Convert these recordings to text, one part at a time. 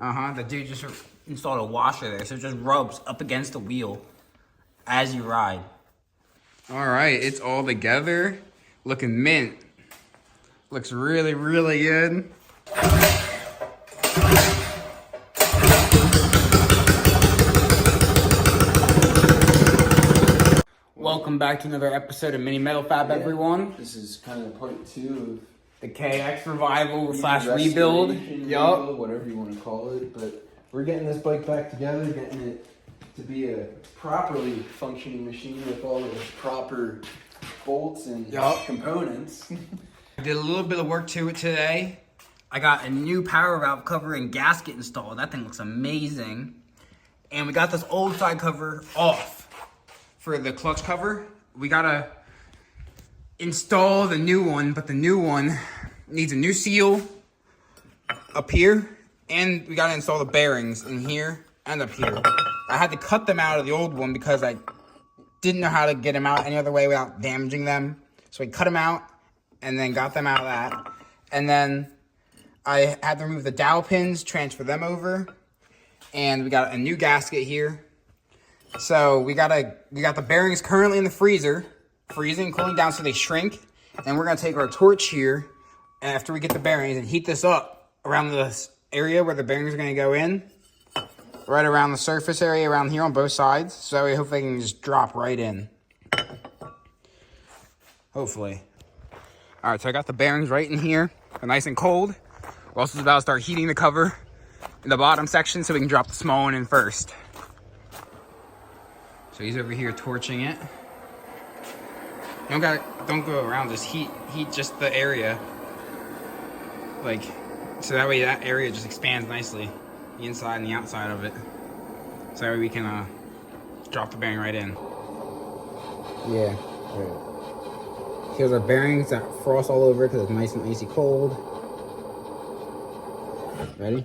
The dude just installed a washer there, so it just rubs up against the wheel as you ride. All right, it's all together. Looking mint. Looks really, really good. Welcome back to another episode of Mini Metal Fab, everyone. This is kind of part 2 The KX revival / of rebuild. Yup. Whatever you want to call it. But we're getting this bike back together, getting it to be a properly functioning machine with all of its proper bolts and components. I did a little bit of work to it today. I got a new power valve cover and gasket installed. That thing looks amazing. And we got this old side cover off. For the clutch cover, we gotta install the new one, but the new one needs a new seal up here, and we gotta install the bearings in here and up here. I had to cut them out of the old one because I didn't know how to get them out any other way without damaging them. So we cut them out and then got them out of that. And then I had to remove the dowel pins, transfer them over, and we got a new gasket here. So we got the bearings currently in the freezer, freezing and cooling down so they shrink. And we're gonna take our torch here after we get the bearings and heat this up around this area where the bearings are gonna go in, right around the surface area around here on both sides. So we hope they can just drop right in. Hopefully. All right, so I got the bearings right in here. They're nice and cold. We're also about to start heating the cover in the bottom section so we can drop the small one in first. So he's over here torching it. Don't go around, just heat just the area. Like, so that way that area just expands nicely. The inside and the outside of it. So that way we can drop the bearing right in. Yeah, right. Here's our bearings that frost all over because it's nice and icy cold. Ready?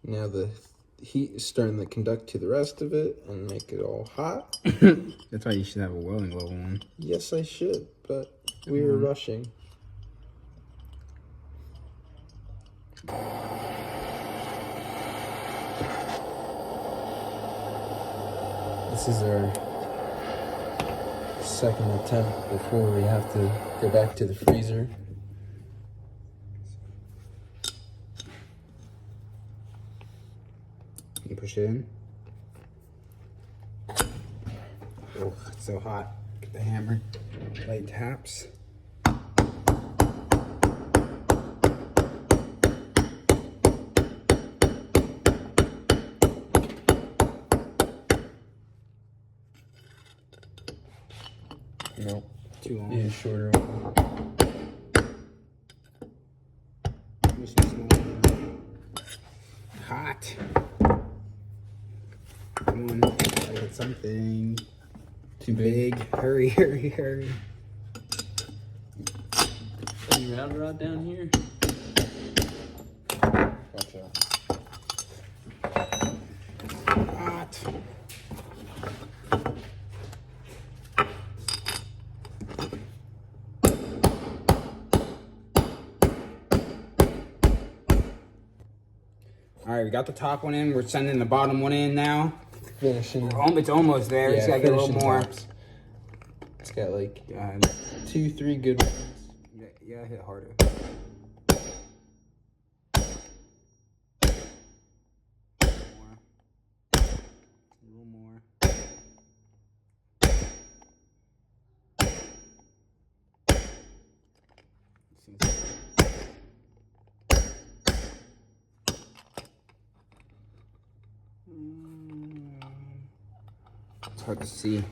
Now the heat is starting to conduct to the rest of it and make it all hot. That's why you should have a welding level one. Yes, I should, but we were rushing. This is our second attempt before we have to go back to the freezer. You push it in. Oh, it's so hot. Get the hammer. Light taps. Nope. Too long. Yeah, shorter. Hot. Come on, I got something. Too big. Hurry, hurry, hurry. Any round rod down here? Watch out. Hot. All right, we got the top one in. We're sending the bottom one in now. Finishing. It's almost there. Yeah, It's got to get a little more. Tops. It's got like 2-3 good ones. Yeah, hit harder. A little more. It's hard to see.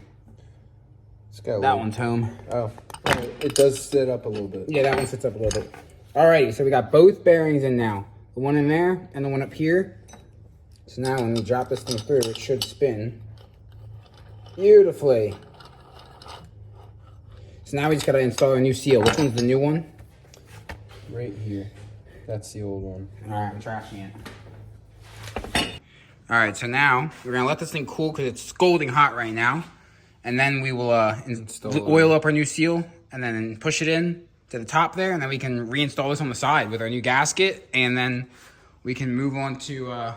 It's got That one's home. Oh, it does sit up a little bit. Yeah, that one sits up a little bit. Alrighty, so we got both bearings in now. The one in there and the one up here. So now when we drop this thing through, it should spin beautifully. So now we just gotta install a new seal. Which one's the new one? Right here. That's the old one. Alright, I'm trashing it. Alright, so now we're gonna let this thing cool because it's scalding hot right now. And then we will Install oil up our new seal and then push it in to the top there. And then we can reinstall this on the side with our new gasket. And then we can move on to...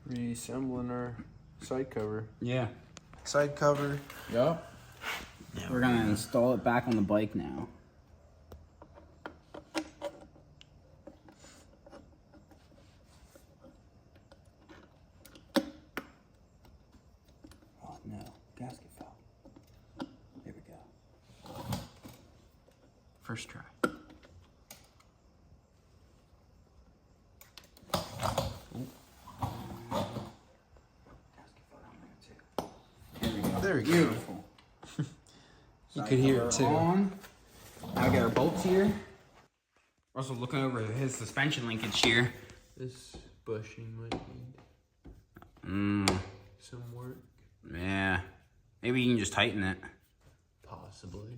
reassembling our side cover. yeah. Side cover. Yup. Yeah, we're going to install it back on the bike now. Oh no, gasket fell. There we go. First try. There we go. Beautiful. You could hear it too. On. Now we got our bolts here. Russell looking over his suspension linkage here. This bushing might need some work. Yeah. Maybe you can just tighten it. Possibly.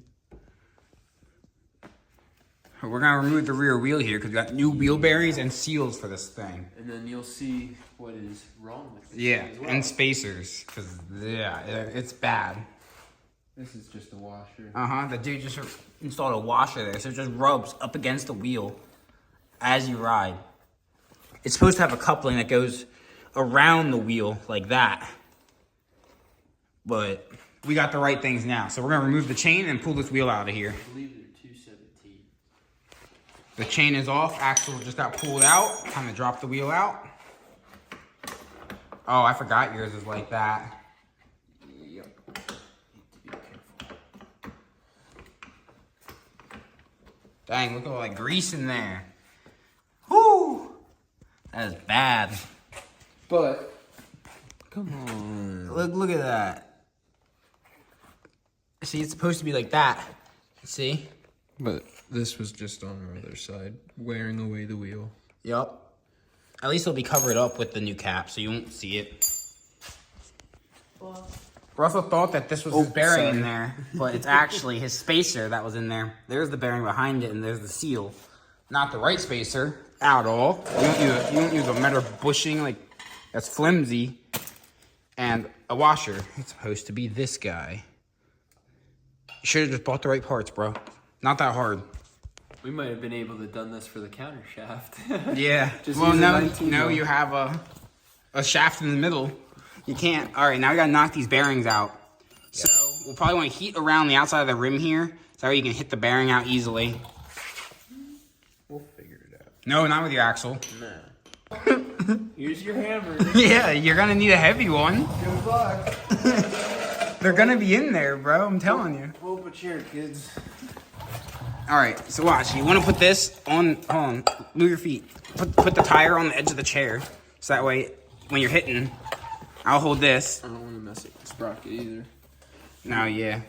We're gonna remove the rear wheel here because we got new wheel bearings and seals for this thing. And then you'll see what is wrong with it. Yeah, as well. and spacers because it's bad. This is just a washer. The dude just installed a washer there, so it just rubs up against the wheel as you ride. It's supposed to have a coupling that goes around the wheel like that, but we got the right things now. So we're gonna remove the chain and pull this wheel out of here. I believe they're 217. The chain is off. Axle just got pulled out. Time to drop the wheel out. Oh, I forgot yours is like that. Yep. Need to be careful. Dang, look at all that grease in there. Whoo! That is bad. But come on. Look at that. See, it's supposed to be like that. See? But this was just on our other side, wearing away the wheel. Yup. At least it'll be covered up with the new cap, so you won't see it. Russell thought that this was his bearing in there, but it's actually his spacer that was in there. There's the bearing behind it, and there's the seal. Not the right spacer at all. You don't use a metal bushing like that's flimsy, and a washer. It's supposed to be this guy. You should have just bought the right parts, bro. Not that hard. We might have been able to done this for the counter shaft. Yeah. Just Well, use a no, 19 no, mil. you have a shaft in the middle. You can't. All right, now we gotta knock these bearings out. So we'll probably want to heat around the outside of the rim here, so you can hit the bearing out easily. We'll figure it out. No, not with your axle. Nah. Here's your hammer. Yeah, you're gonna need a heavy one. Good luck. They're gonna be in there, bro. I'm telling you. Pull up a chair, kids. All right, so watch. You want to put this on. Hold on. Move your feet. Put the tire on the edge of the chair, so that way when you're hitting, I'll hold this. I don't want to mess up the sprocket either. No, yeah.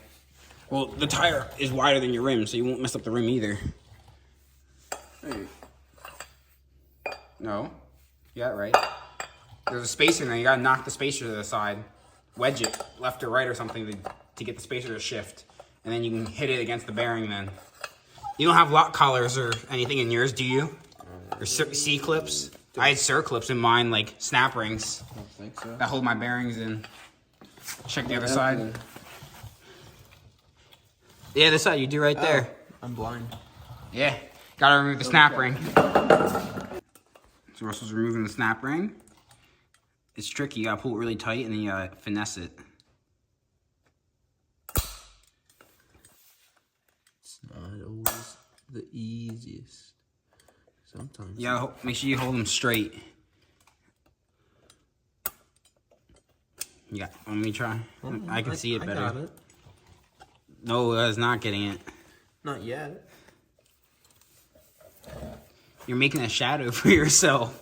Well, the tire is wider than your rim, so you won't mess up the rim either. Hey. No, you got it right. There's a spacer in there. You gotta knock the spacer to the side, wedge it left or right or something to get the spacer to shift, and then you can hit it against the bearing. Then you don't have lock collars or anything in yours, do you? Or C clips? I had circlips in mine, like snap rings I don't think so. that hold my bearings in. Check the other side. Yeah, this side you do right there. I'm blind. Yeah, gotta remove the snap ring. So Russell's removing the snap ring. It's tricky, you gotta pull it really tight and then you gotta finesse it. It's not always the easiest. Sometimes. You gotta make sure you hold them straight. You got, let me try. I can see it better. I got it. No, that's not getting it. Not yet. You're making a shadow for yourself.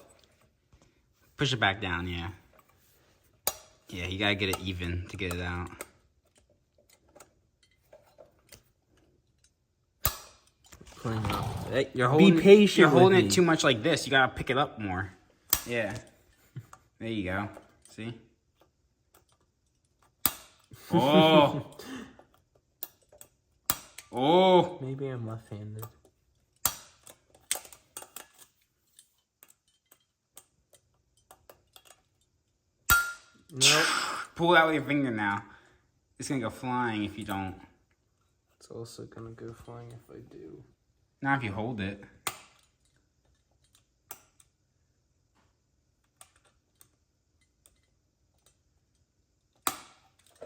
Push it back down, yeah. Yeah, you gotta get it even to get it out. Hey, you're holding, patient You're holding with it me. too much like this. You gotta pick it up more. Yeah. There you go. See? Oh. Oh. Maybe I'm left-handed. Nope. Pull it out with your finger now. It's gonna go flying if you don't. It's also gonna go flying if I do. Not if you hold it.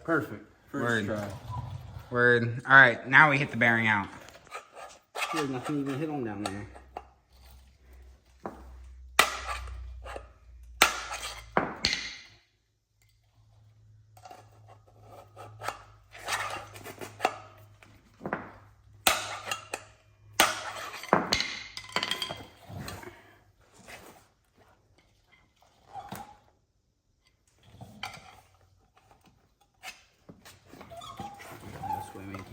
Perfect. First try. Word. All right, now we hit the bearing out. There's nothing even hit on down there. This way, maybe.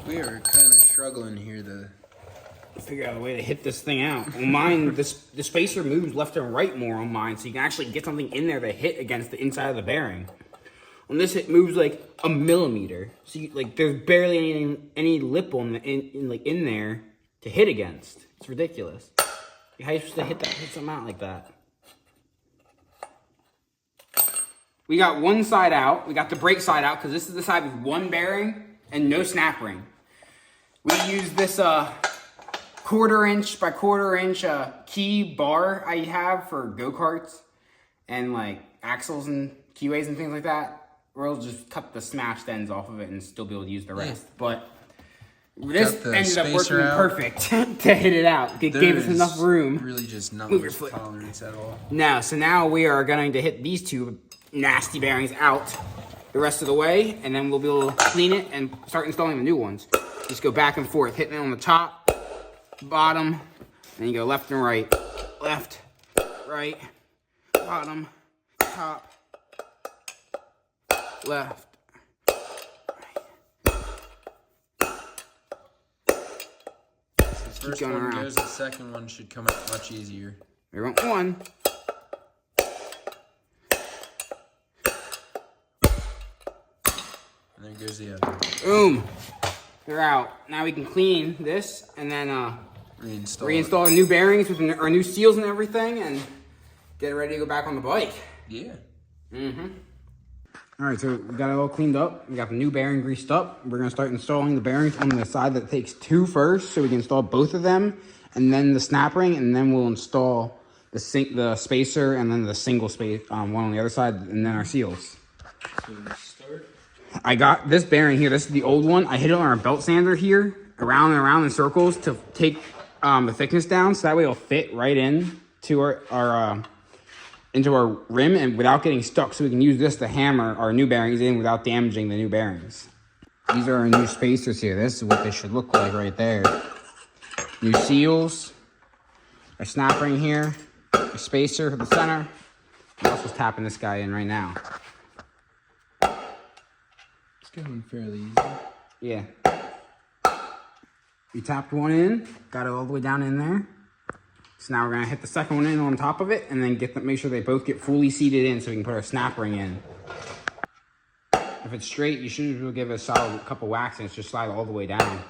We are kind of struggling here to Figure out a way to hit this thing out. On mine, the spacer moves left and right more on mine, so you can actually get something in there to hit against the inside of the bearing. On this, it moves like a millimeter. So there's barely any lip on in there to hit against. It's ridiculous. How are you supposed to hit something out like that? We got one side out. We got the brake side out because this is the side with one bearing and no snap ring. We use this 1/4 inch by 1/4 inch key bar I have for go-karts and like axles and keyways and things like that. Or I'll just cut the smashed ends off of it and still be able to use the rest. But this ended up working perfect to hit it out. It gave us enough room. Really just not Move your much foot. tolerance at all. Now, so now we are going to hit these two nasty bearings out the rest of the way, and then we'll be able to clean it and start installing the new ones. Just go back and forth, hitting it on the top, bottom, and you go left and right, left, right, bottom, top, left. The first one goes, the second one should come out much easier. We went one. And there goes the other. Boom. They're out. Now we can clean this and then reinstall new bearings with our new seals and everything and get it ready to go back on the bike. Yeah. Mm-hmm. All right, so we got it all cleaned up. We got the new bearing greased up. We're gonna start installing the bearings on the side that takes two first, so we can install both of them, and then the snap ring, and then we'll install the spacer, and then the single space one on the other side, and then our seals. So we start. I got this bearing here. This is the old one. I hit it on our belt sander here, around and around in circles to take the thickness down, so that way it'll fit right in to our into our rim and without getting stuck, so we can use this to hammer our new bearings in without damaging the new bearings. These are our new spacers here. This is what they should look like right there. New seals, a snap ring here, a spacer for the center. I'm also tapping this guy in right now. It's going fairly easy. Yeah. We tapped one in, got it all the way down in there. So now we're gonna hit the second one in on top of it and then make sure they both get fully seated in so we can put our snap ring in. If it's straight, you should give it a solid couple whacks and it's just slide all the way down.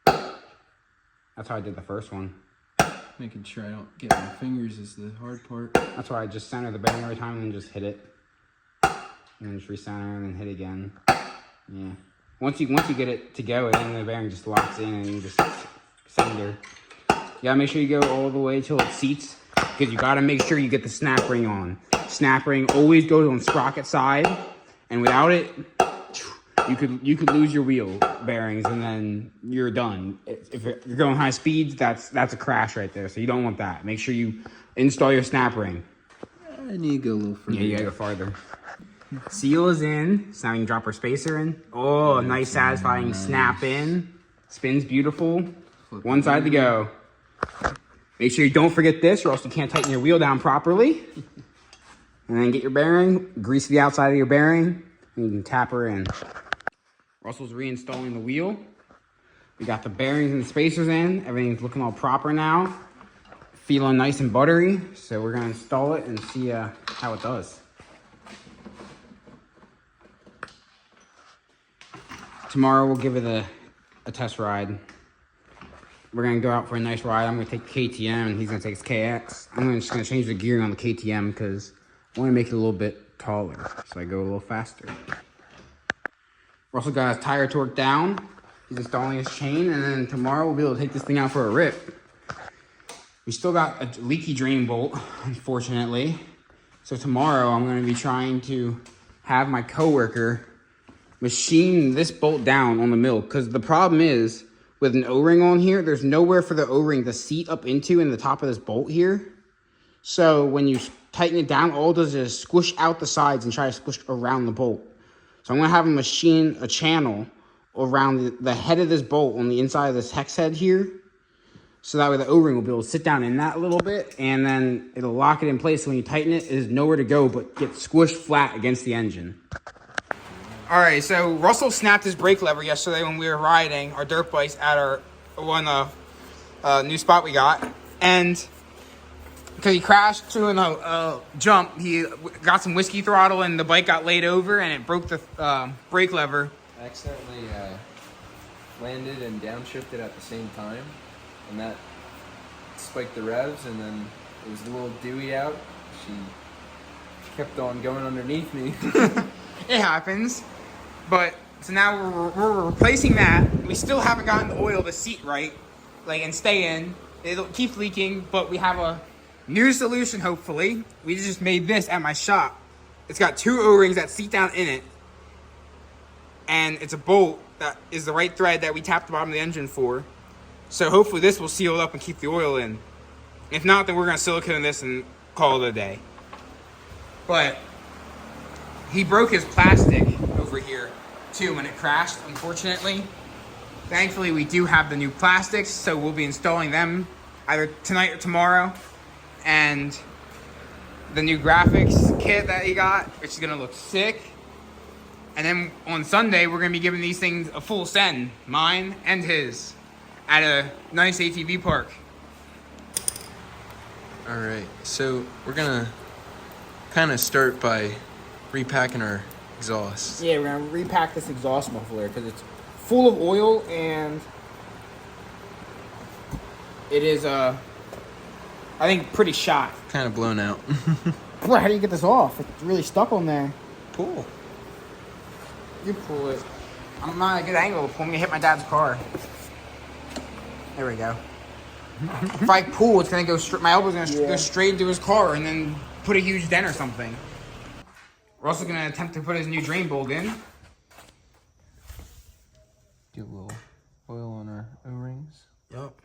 That's how I did the first one. Making sure I don't get my fingers is the hard part. That's why I just center the bearing every time and then just hit it. And then just recenter and then hit again. Yeah. Once you get it to go, and then the bearing just locks in and you just center. You gotta make sure you go all the way till it seats, because you gotta make sure you get the snap ring on. Snap ring always goes on sprocket side, and without it, you could lose your wheel bearings and then you're done. If you're going high speeds, that's a crash right there. So you don't want that. Make sure you install your snap ring. I need to go a little further. Yeah, you gotta go farther. Seal is in, so now we can drop our spacer in. Oh, a nice satisfying snap in. Spins beautiful. One side to go. Make sure you don't forget this, or else you can't tighten your wheel down properly. And then get your bearing, grease the outside of your bearing, and you can tap her in. Russell's reinstalling the wheel. We got the bearings and the spacers in. Everything's looking all proper now. Feeling nice and buttery. So we're gonna install it and see how it does. Tomorrow we'll give it a test ride. we're gonna go out for a nice ride. I'm gonna take KTM and he's gonna take his KX. Just gonna change the gearing on the KTM because I want to make it a little bit taller, so I go a little faster. Russell got his tire torqued down. He's installing his chain, and then tomorrow we'll be able to take this thing out for a rip. We still got a leaky drain bolt, unfortunately. So tomorrow I'm going to be trying to have my coworker machine this bolt down on the mill, because the problem is with an O-ring on here, there's nowhere for the O-ring to seat up into in the top of this bolt here. So when you tighten it down, all it does is squish out the sides and try to squish around the bolt. So I'm going to have him machine a channel around the head of this bolt on the inside of this hex head here. So that way the O-ring will be able to sit down in that a little bit, and then it'll lock it in place. So when you tighten it, there's nowhere to go but get squished flat against the engine. All right, so Russell snapped his brake lever yesterday when we were riding our dirt bikes at our new spot we got. And because he crashed through a jump, he got some whiskey throttle and the bike got laid over and it broke the brake lever. I accidentally landed and downshifted at the same time, and that spiked the revs, and then it was a little dewy out. She kept on going underneath me. It happens. But so now we're replacing that. We still haven't gotten the oil to seat right, and stay in. It keeps leaking, but we have a new solution, hopefully. We just made this at my shop. It's got 2 O-rings that seat down in it. And it's a bolt that is the right thread that we tapped the bottom of the engine for. So hopefully this will seal it up and keep the oil in. If not, then we're going to silicone this and call it a day. But he broke his plastic over here too when it crashed, unfortunately. Thankfully, we do have the new plastics, so we'll be installing them either tonight or tomorrow. And the new graphics kit that he got, which is going to look sick. And then on Sunday, we're going to be giving these things a full send, mine and his, at a nice ATV park. All right, so we're gonna kind of start by repacking our exhaust. Yeah, we're going to repack this exhaust muffler because it's full of oil and it is, I think, pretty shot. Kind of blown out. Boy, how do you get this off? It's really stuck on there. Pull. You pull it. I'm not at a good angle to pull me to hit my dad's car. There we go. If I pull, it's gonna go straight. My elbow's gonna go straight into his car and then put a huge dent or something. We're also gonna attempt to put his new drain bolt in. Get a little oil on our O-rings. Yup.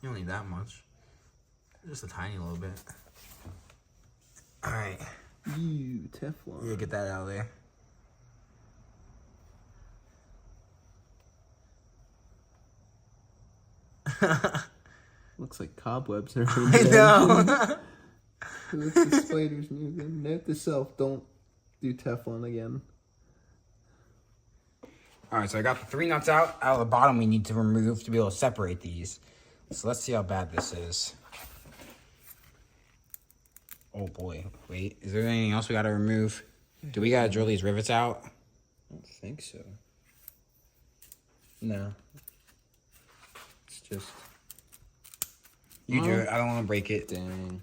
You don't need that much. Just a tiny little bit. All right. Ew, Teflon. Yeah, get that out of there. Looks like cobwebs are I know. Look, the spider's moving. Note to self, don't do Teflon again. All right, so I got the 3 nuts out of the bottom we need to remove to be able to separate these. So let's see how bad this is. Oh boy, wait, is there anything else we gotta remove? Do we gotta drill these rivets out? I don't think so. No. It's just... You do it, I don't wanna break it. Dang.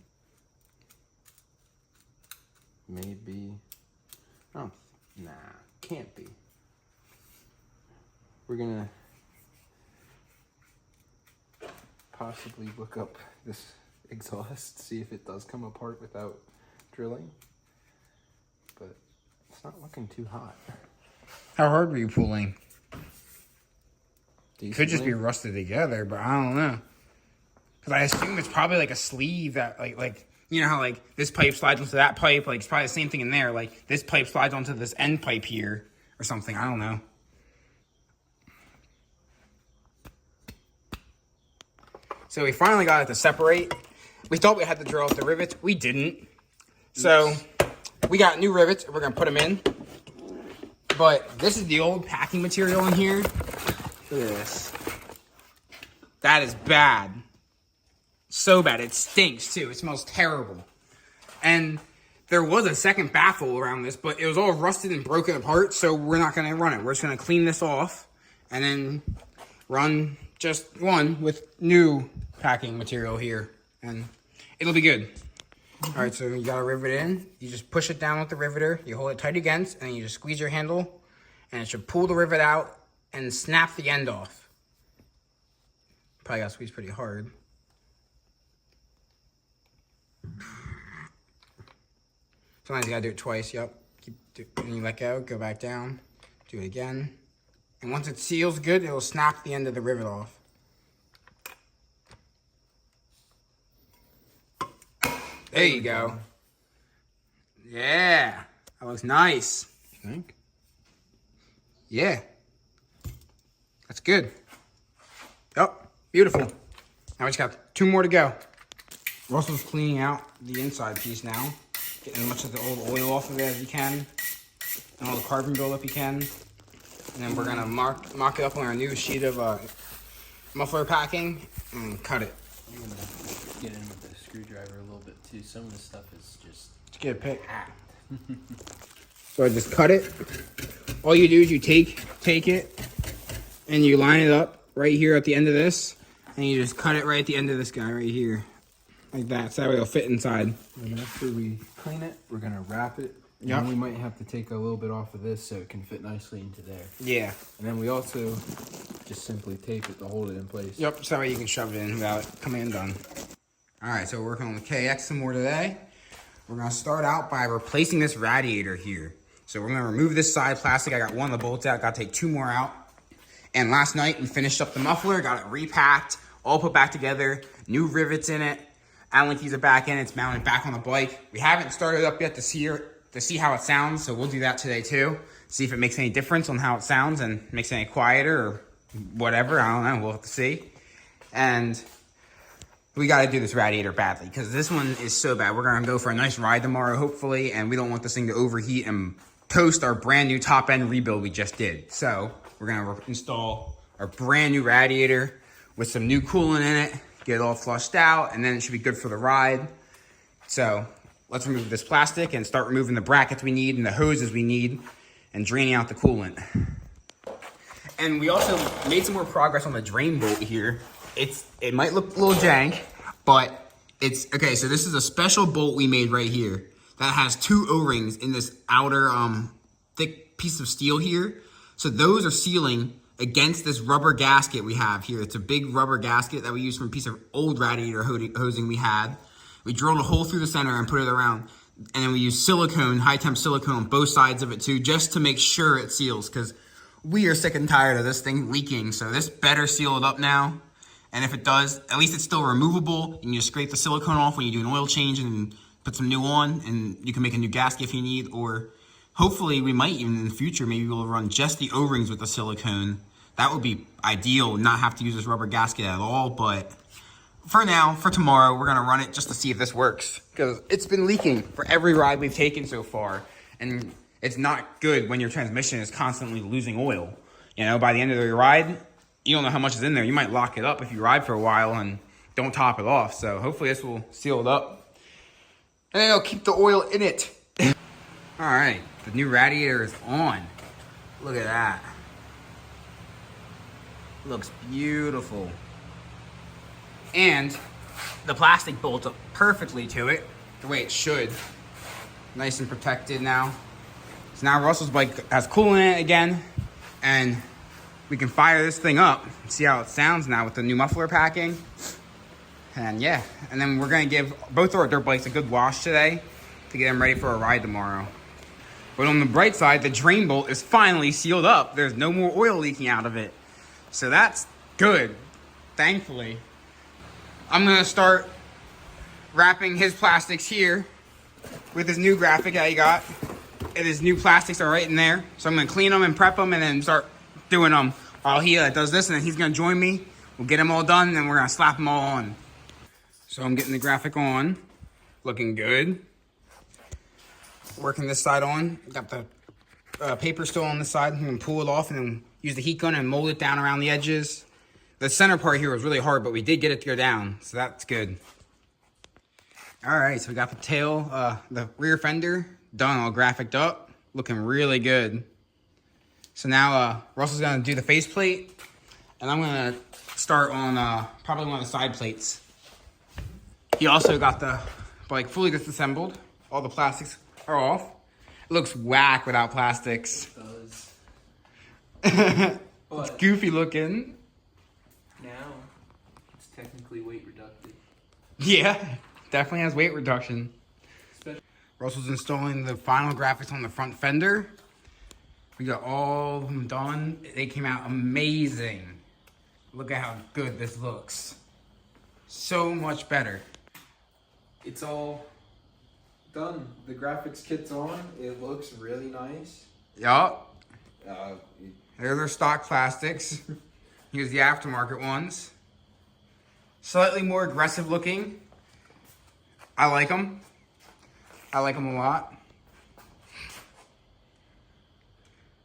Maybe. Oh, nah, can't be. We're gonna possibly look up this exhaust, see if it does come apart without drilling. But it's not looking too hot. How hard were you pulling? Decently. Could just be rusted together, but I don't know. Cause I assume it's probably like a sleeve that like you know how like this pipe slides onto that pipe, like it's probably the same thing in there. Like this pipe slides onto this end pipe here or something. I don't know. So we finally got it to separate. We thought we had to drill out the rivets. We didn't. So we got new rivets. We're going to put them in. But this is the old packing material in here. Look at this. That is bad. So bad. It stinks too. It smells terrible. And there was a second baffle around this, but it was all rusted and broken apart. So we're not going to run it. We're just going to clean this off and then run just one with new packing material here, and it'll be good. All right, so you got to rivet it in. You just push it down with the riveter. You hold it tight against, and you just squeeze your handle, and it should pull the rivet out and snap the end off. Probably got to squeeze pretty hard. Sometimes you got to do it twice. Yep. And you let go back down, do it again. And once it seals good, it'll snap the end of the rivet off. There you go. Yeah, that looks nice. You think? Yeah. That's good. Yep, beautiful. Now we just got 2 more to go. Russell's cleaning out the inside piece now. Getting as much of the old oil off of it as you can. And all the carbon buildup you can. And then we're gonna mock it up on our new sheet of muffler packing and cut it. I'm gonna get in with the screwdriver a little bit too. Some of this stuff is just Let's get a pick. So I just cut it. All you do is you take it and you line it up right here at the end of this, and you just cut it right at the end of this guy right here. Like that, so that way it'll fit inside. And after we clean it, we're gonna wrap it. And Yep. then we might have to take a little bit off of this so it can fit nicely into there. Yeah. And then we also just simply tape it to hold it in place. Yep, so that way you can shove it in without it coming undone. Alright, so we're working on the KX some more today. We're gonna start out by replacing this radiator here. So we're gonna remove this side plastic. I got one of the bolts out, gotta take 2 more out. And last night we finished up the muffler, got it repacked, all put back together, new rivets in it. Allen keys are back in, it's mounted back on the bike. We haven't started it up yet to see how it sounds, so we'll do that today too. See if it makes any difference on how it sounds and makes it any quieter or whatever, I don't know, we'll have to see. And we gotta do this radiator badly, because this one is so bad. We're gonna go for a nice ride tomorrow, hopefully, and we don't want this thing to overheat and toast our brand new top end rebuild we just did. So we're gonna install our brand new radiator with some new coolant in it, get it all flushed out, and then it should be good for the ride. So let's remove this plastic and start removing the brackets we need and the hoses we need and draining out the coolant. And we also made some more progress on the drain bolt here. It might look a little jank, but it's okay. So this is a special bolt we made right here that has 2 O-rings in this outer thick piece of steel here. So those are sealing against this rubber gasket we have here. It's a big rubber gasket that we used from a piece of old radiator hosing we had. We drilled a hole through the center and put it around. And then we used silicone, high temp silicone on both sides of it too, just to make sure it seals, because we are sick and tired of this thing leaking. So this better seal it up now. And if it does, at least it's still removable. You can just scrape the silicone off when you do an oil change and put some new on, and you can make a new gasket if you need. Or hopefully we might even in the future, maybe we'll run just the O-rings with the silicone. That would be ideal, not have to use this rubber gasket at all. But for now, for tomorrow, we're gonna run it just to see if this works, because it's been leaking for every ride we've taken so far. And it's not good when your transmission is constantly losing oil. You know, by the end of the ride, you don't know how much is in there. You might lock it up if you ride for a while and don't top it off. So hopefully this will seal it up. And then it'll keep the oil in it. All right, the new radiator is on. Look at that. Looks beautiful. And the plastic bolts up perfectly to it, the way it should. Nice and protected now. So now Russell's bike has coolant in it again, and we can fire this thing up and see how it sounds now with the new muffler packing. And yeah, and then we're gonna give both of our dirt bikes a good wash today to get them ready for a ride tomorrow. But on the bright side, the drain bolt is finally sealed up. There's no more oil leaking out of it. So that's good, thankfully. I'm gonna start wrapping his plastics here with his new graphic that he got. And his new plastics are right in there. So I'm gonna clean them and prep them and then start doing them while he does this, and then he's gonna join me. We'll get them all done, and then we're gonna slap them all on. So I'm getting the graphic on, looking good. Working this side on, got the paper still on this side. I'm gonna pull it off and then use the heat gun and mold it down around the edges. The center part here was really hard, but we did get it to go down, so that's good. All right, so we got the tail, the rear fender done, all graphicked up, looking really good. So now Russell's gonna do the faceplate, and I'm gonna start on probably one of the side plates. He also got the bike fully disassembled. All the plastics are off. It looks whack without plastics. It does. It's But goofy looking. now it's technically weight reductive. Yeah, definitely has weight reduction. Especially Russell's installing the final graphics on the front fender. We got all of them done. They came out amazing. Look at how good this looks. So much better. It's all done. The graphics kit's on. It looks really nice. Yup. Uh, There's our stock plastics. Here's the aftermarket ones. Slightly more aggressive looking. I like them. I like them a lot.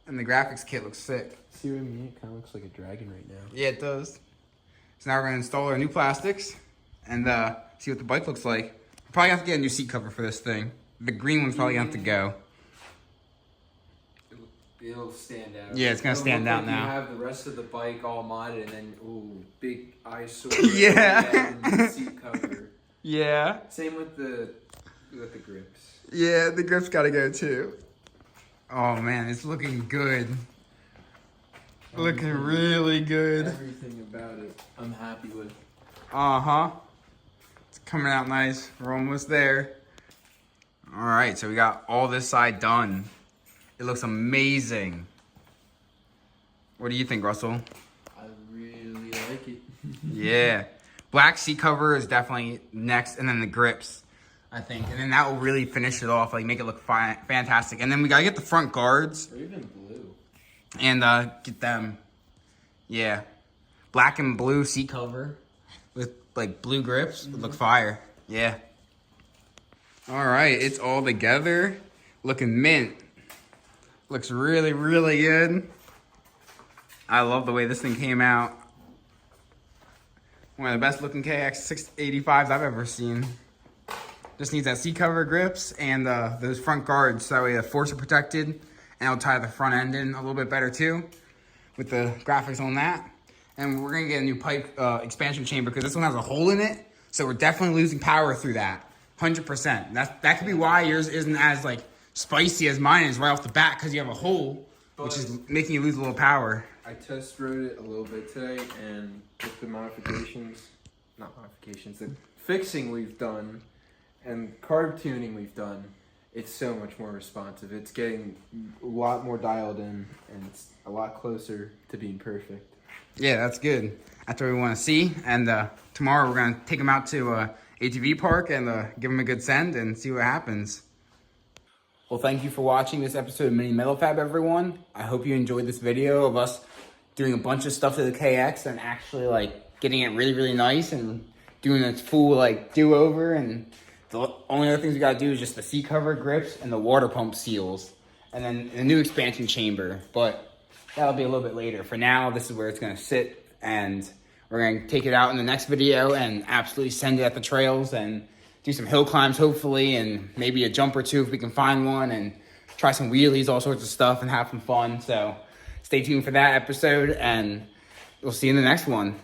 And the graphics kit looks sick. see what I mean? It kind of looks like a dragon right now. Yeah, it does. So now we're gonna install our new plastics and see what the bike looks like. Probably have to get a new seat cover for this thing. The green one's probably gonna have to go. It'll stand out. Yeah, it's gonna It'll stand look out like now. You have the rest of the bike all modded, and then ooh, big eyesore. Yeah. And the seat cover. Yeah. Same with the grips. Yeah, the grip's gotta go too. Oh man, it's looking good. Looking really good. Everything about it, I'm happy with. Uh-huh. It's coming out nice. We're almost there. All right, so we got all this side done. It looks amazing. What do you think, Russell? I really like it. Yeah. Black seat cover is definitely next, and then the grips, I think. And then that will really finish it off, like make it look fantastic. And then we gotta get the front guards Or even blue. and get them. Yeah. Black and blue seat cover with like blue grips would look fire. Yeah. All right, it's all together. Looking mint. Looks really, really good. I love the way this thing came out. One of the best looking KX 685s I've ever seen. Just needs that seat cover grips and those front guards so that way the forks are protected, and it'll tie the front end in a little bit better too with the graphics on that. And we're gonna get a new pipe expansion chamber because this one has a hole in it, so we're definitely losing power through that. 100%. That could be why yours isn't as like spicy as mine is right off the bat, because you have a hole, which is making you lose a little power. I test rode it a little bit today, and with the modifications, the fixing we've done, and carb tuning we've done, it's so much more responsive. It's getting a lot more dialed in, and it's a lot closer to being perfect. Yeah, that's good. That's what we want to see. And tomorrow we're gonna take them out to ATV park and give them a good send and see what happens. Well, thank you for watching this episode of Mini Metal Fab, everyone. I hope you enjoyed this video of us doing a bunch of stuff to the KX and actually like getting it really, really nice and doing its full like do-over. And the only other things we gotta do is just the seat cover grips and the water pump seals, and then the new expansion chamber. But that'll be a little bit later. For now, this is where it's gonna sit, and we're gonna take it out in the next video and absolutely send it at the trails and do some hill climbs, hopefully, and maybe a jump or two if we can find one, and try some wheelies, all sorts of stuff, and have some fun. So stay tuned for that episode, and we'll see you in the next one.